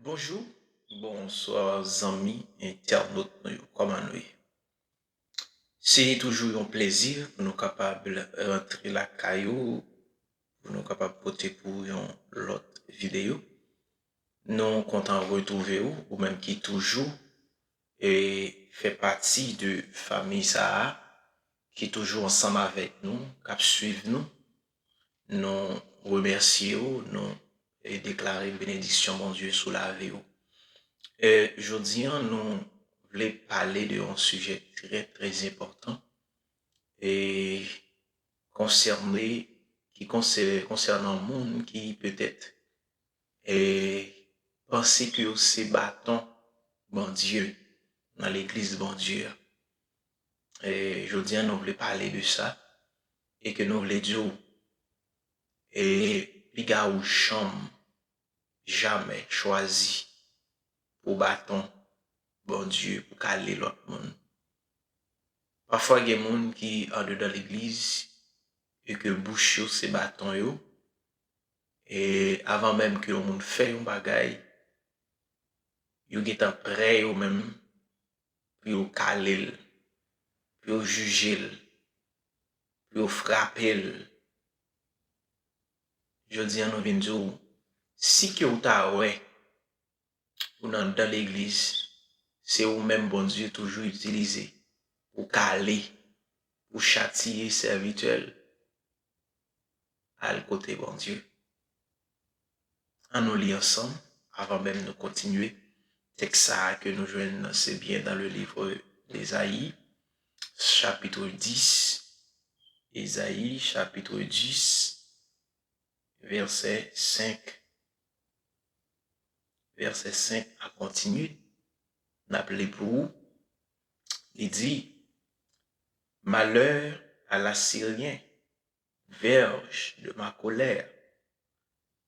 Bonjour, bonsoir amis internautes, comment nous? C'est toujours un plaisir pour nous capables de rentrer la caillou, pour nous capables de porter pour une autre vidéo. Nous comptons retrouver ou même qui toujours et fait partie de famille Sahara, qui est toujours ensemble avec nous, qui suivre nous. Nous remercions, nous et déclarer bénédiction, mon Dieu, sous la vie. Aujourd'hui, nous voulons parler d'un sujet très important et concernant le monde qui peut-être penser que c'est bâton, bon Dieu, dans l'église, bon Dieu. Et aujourd'hui, nous voulons parler de ça et que nous voulons dire et les gars ou chambre jamais choisi pour bâton, bon Dieu, pour caler l'autre monde. Parfois, il y a des gens qui sont dans l'église et que bouche se bâton yo. Et avant même que le monde fait un bagay, ils sont prêts eux même pour caler, pour juger, pour frapper. Je dis à nous dire, si que vous avez dans l'église, c'est vous même bon Dieu toujours utilisé pour caler, pour châtier serviteurs à le côté bon Dieu. On nous lit ensemble, avant même de continuer. Texte ça que nous joignons, c'est bien dans le livre d'Ésaïe, chapitre 10. Ésaïe, chapitre 10, verset 5. Verset 5 à continuer. N'appelez pour vous. Il dit, malheur à l'Assyrien, verge de ma colère.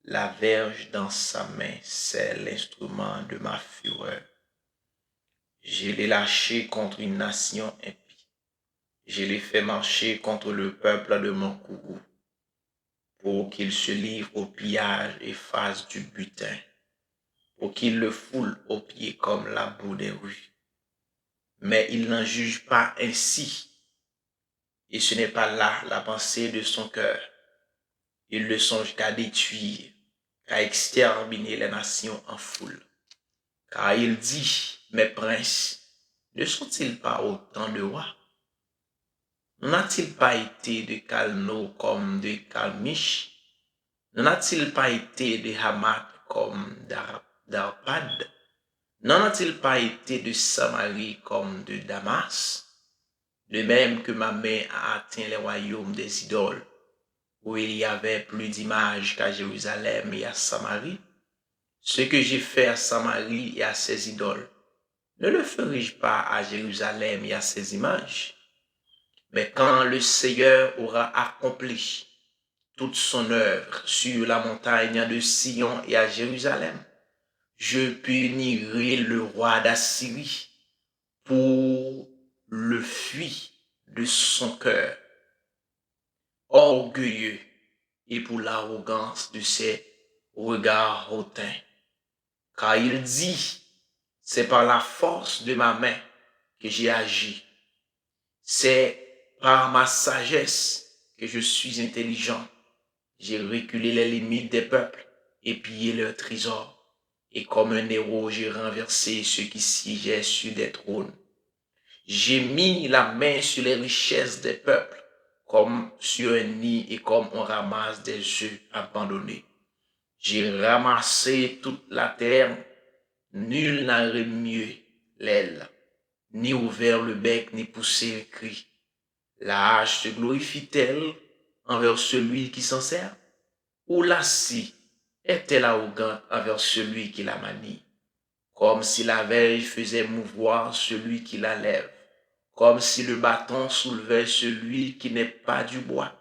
La verge dans sa main, c'est l'instrument de ma fureur. Je l'ai lâché contre une nation impie. Je l'ai fait marcher contre le peuple de mon courroux, pour qu'il se livre au pillage et fasse du butin, pour qu'il le foule aux pieds comme la boue des rues. Mais il n'en juge pas ainsi, et ce n'est pas là la pensée de son cœur. Il ne songe qu'à détruire, qu'à exterminer les nations en foule. Car il dit, mes princes, ne sont-ils pas autant de rois? N'a-t-il pas été de Calno comme de Calmish? N'a-t-il pas été de Hamath comme d'Arpad? N'en a-t-il pas été de Samarie comme de Damas? De même que ma main a atteint les royaumes des idoles, où il y avait plus d'images qu'à Jérusalem et à Samarie, ce que j'ai fait à Samarie et à ses idoles, ne le ferai-je pas à Jérusalem et à ses images? Mais quand le Seigneur aura accompli toute son œuvre sur la montagne de Sion et à Jérusalem, je punirai le roi d'Assyrie pour le fuir de son cœur orgueilleux et pour l'arrogance de ses regards hautains. Car il dit, c'est par la force de ma main que j'ai agi. C'est par ma sagesse que je suis intelligent. J'ai reculé les limites des peuples et pillé leurs trésors. Et comme un héros, j'ai renversé ceux qui siégeaient sur des trônes. J'ai mis la main sur les richesses des peuples, comme sur un nid et comme on ramasse des œufs abandonnés. J'ai ramassé toute la terre, nul n'a remué l'aile, ni ouvert le bec, ni poussé un cri. La hache se glorifie-t-elle envers celui qui s'en sert? Ou la scie est-elle arrogante envers celui qui la manie? Comme si la verge faisait mouvoir celui qui la lève, comme si le bâton soulevait celui qui n'est pas du bois.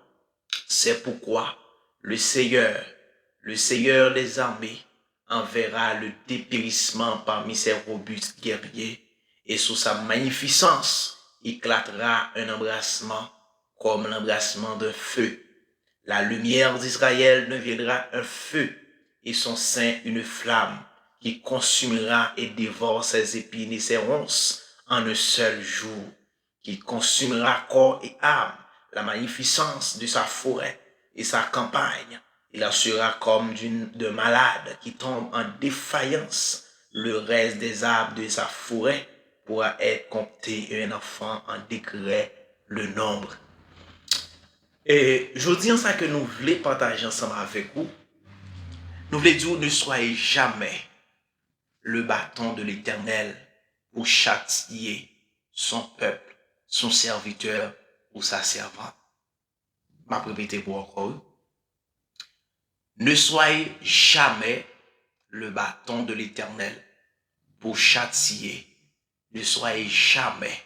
C'est pourquoi le Seigneur des armées, enverra le dépérissement parmi ses robustes guerriers, et sous sa magnificence éclatera un embrassement comme l'embrassement d'un feu. La lumière d'Israël deviendra un feu, et son sein une flamme. qui consumera et dévore ses épines et ses ronces en un seul jour, qui consumera corps et âme, la magnificence de sa forêt et sa campagne. Il en sera comme de malade qui tombe en défaillance. Le reste des arbres de sa forêt pourra être compté et un enfant en décret le nombre. Et je dis ça que nous voulons partager ensemble avec vous. Nous voulons dire, ne soyez jamais le bâton de l'Éternel pour châtier son peuple, son serviteur ou sa servante. Ma répéter pour encore. Ne soyez jamais le bâton de l'Éternel pour châtier. Ne soyez jamais.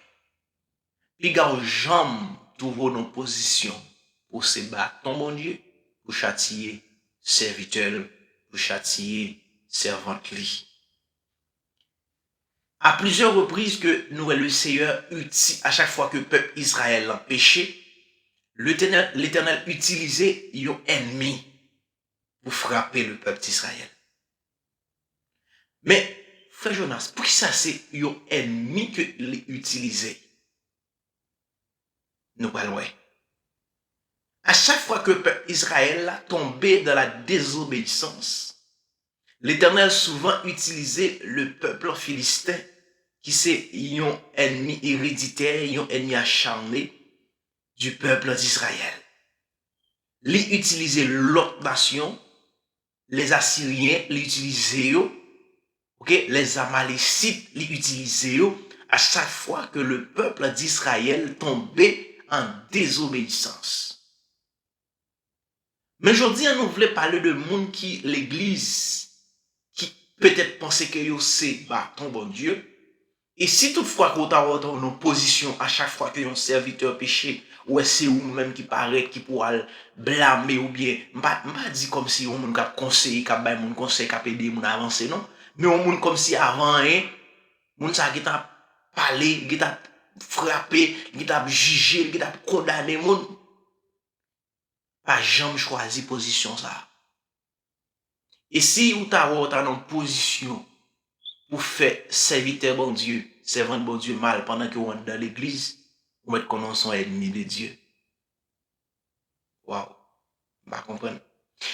Puis quand jamais trouver nos positions pour se battre, mon Dieu, pour châtier serviteur, pour châtier servante li. À plusieurs reprises que nous le Seigneur utilise, à chaque fois que le peuple Israël a péché, l'Éternel utilisait un ennemi pour frapper le peuple d'Israël. Mais, frère Jonas, pour qui ça c'est un ennemi que l'utilisait? Nous pas loin. À chaque fois que le peuple Israël a tombé dans la désobéissance, l'Éternel souvent utilisait le peuple philistin qui c'est un ennemi héréditaire, un ennemi acharné du peuple d'Israël. Il utilisait l'autre nation, les Assyriens l'utilisaient, les Amalécites l'utilisaient à chaque fois que le peuple d'Israël tombait en désobéissance. Mais aujourd'hui, nous voulons parler de monde qui, l'église, qui peut-être pensait que c'est bâton bon Dieu. Et si toutefois qu'on a une position à chaque fois que un serviteur péché, ou c'est vous-même qui paraît, qui pourra blâmer ou bien, pas dit comme si on monde qui conseiller, qui a mon conseil, qui a aidé mon avancer, non. Mais on monde comme si avant, moun ça qui t'a parlé, qui t'a frappé, qui t'a jugé, qui t'a condamné, moun. Pas jamais choisi position ça. Et si vous avez une position pour faire serviteur bon Dieu, servant bon Dieu mal pendant que vous êtes dans l'église, vous êtes comme son ennemi de Dieu. Waouh, vous comprenez?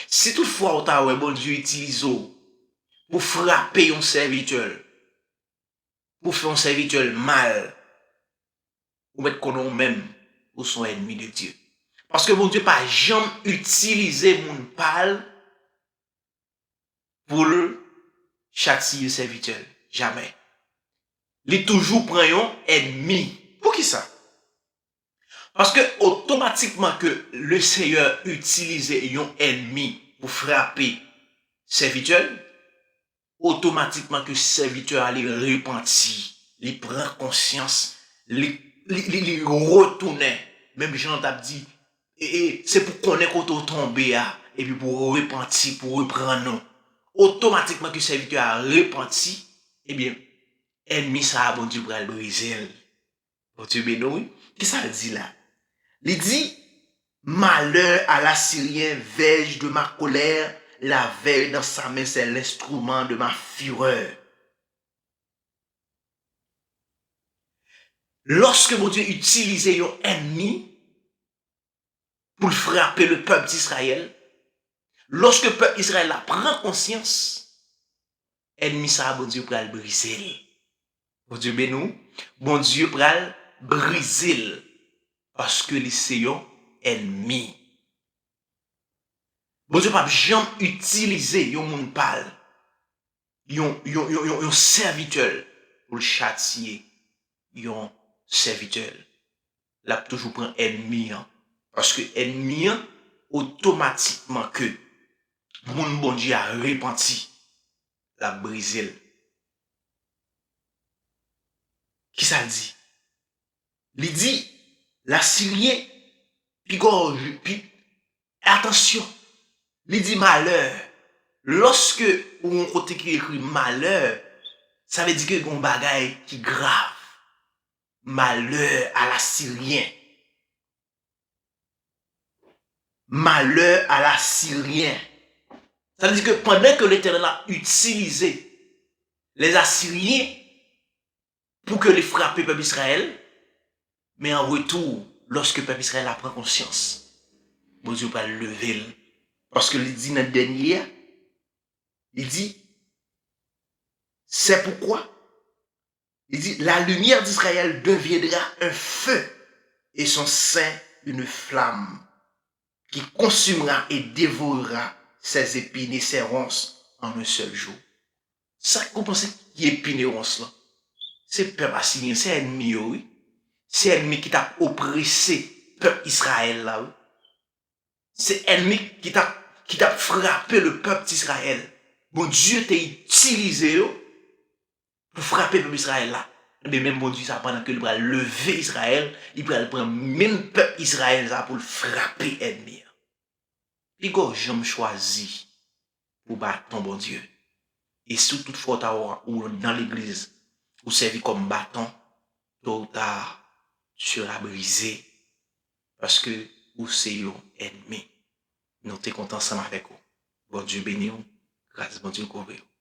Si toutefois vous avez bon Dieu utilisé pour frapper un serviteur, pour faire un serviteur mal, vous êtes comme même ou son ennemi de Dieu. Parce que bon Dieu pas jamais utilisé mon pal pour le châtier le serviteur. Jamais. Il toujours prend un ennemi. Pour qui ça? Parce que automatiquement que le Seigneur utilisait un ennemi pour frapper serviteur, automatiquement que le serviteur allait repentir, il prend conscience, il retournait. Même Jean t'a dit, et c'est pour connaître qu'on est tombé, et puis pour repentir, pour reprendre. Automatiquement que le serviteur a repenti, eh bien, ennemi ça a bon Dieu pour le briser. Bon Dieu béni. Qu'est-ce que ça dit là? Il dit, malheur à l'Assyrien, verge de ma colère, la veille dans sa main, c'est l'instrument de ma fureur. Lorsque mon Dieu utilisait un ennemi pour frapper le peuple d'Israël, lorsque le peuple d'Israël prend conscience, ennemi ça, bon Dieu pour le briser. Bon Dieu béni, bon Dieu pour le briser. Parce que les sont ennemis. Bon Dieu pas jamais utiliser yon moun pal, yon serviteur pour le châtier, yon serviteur. Là toujours prend ennemi, parce que ennemi automatiquement que moun bon Dieu a repenti, la brisé. Qui ça dit? Il dit l'Assyrien, puis attention, il dit malheur. Lorsque on côté qui écrit malheur, ça veut dire que un bagaille qui grave. Malheur à l'Assyrien. Malheur à l'Assyrien. Ça veut dire que pendant que l'Éternel a utilisé les Assyriens pour que les frapper le peuple Israël, mais en retour, lorsque le peuple Israël a pris conscience, bon Dieu va le lever. Parce que il dit dans le dernier, il dit, c'est pourquoi, il dit, la lumière d'Israël deviendra un feu et son sein une flamme qui consumera et dévorera ses épines et ses ronces en un seul jour. Ça, vous pensez qui est épines et ronces là? C'est peuple assyrien, c'est ennemi, oui. C'est ennemi qui t'a oppressé peuple Israël là, oui. C'est ennemi qui t'a frappé le peuple d'Israël. Bon Dieu t'a utilisé pour frapper le peuple d'Israël là. Mais même bon Dieu, ça pendant que il va lever Israël, il va prendre même peuple Israël là pour le frapper ennemi. Et quand j'aime choisi pour battre ton bon Dieu. Et si toutefois ou dans l'église, ou servi comme bâton, tôt ou tard, tu seras brisé. Parce que vous c'est un ennemi. Nous sommes contents ensemble avec vous. Bon Dieu béni vous. Grâce bon Dieu couvre vous.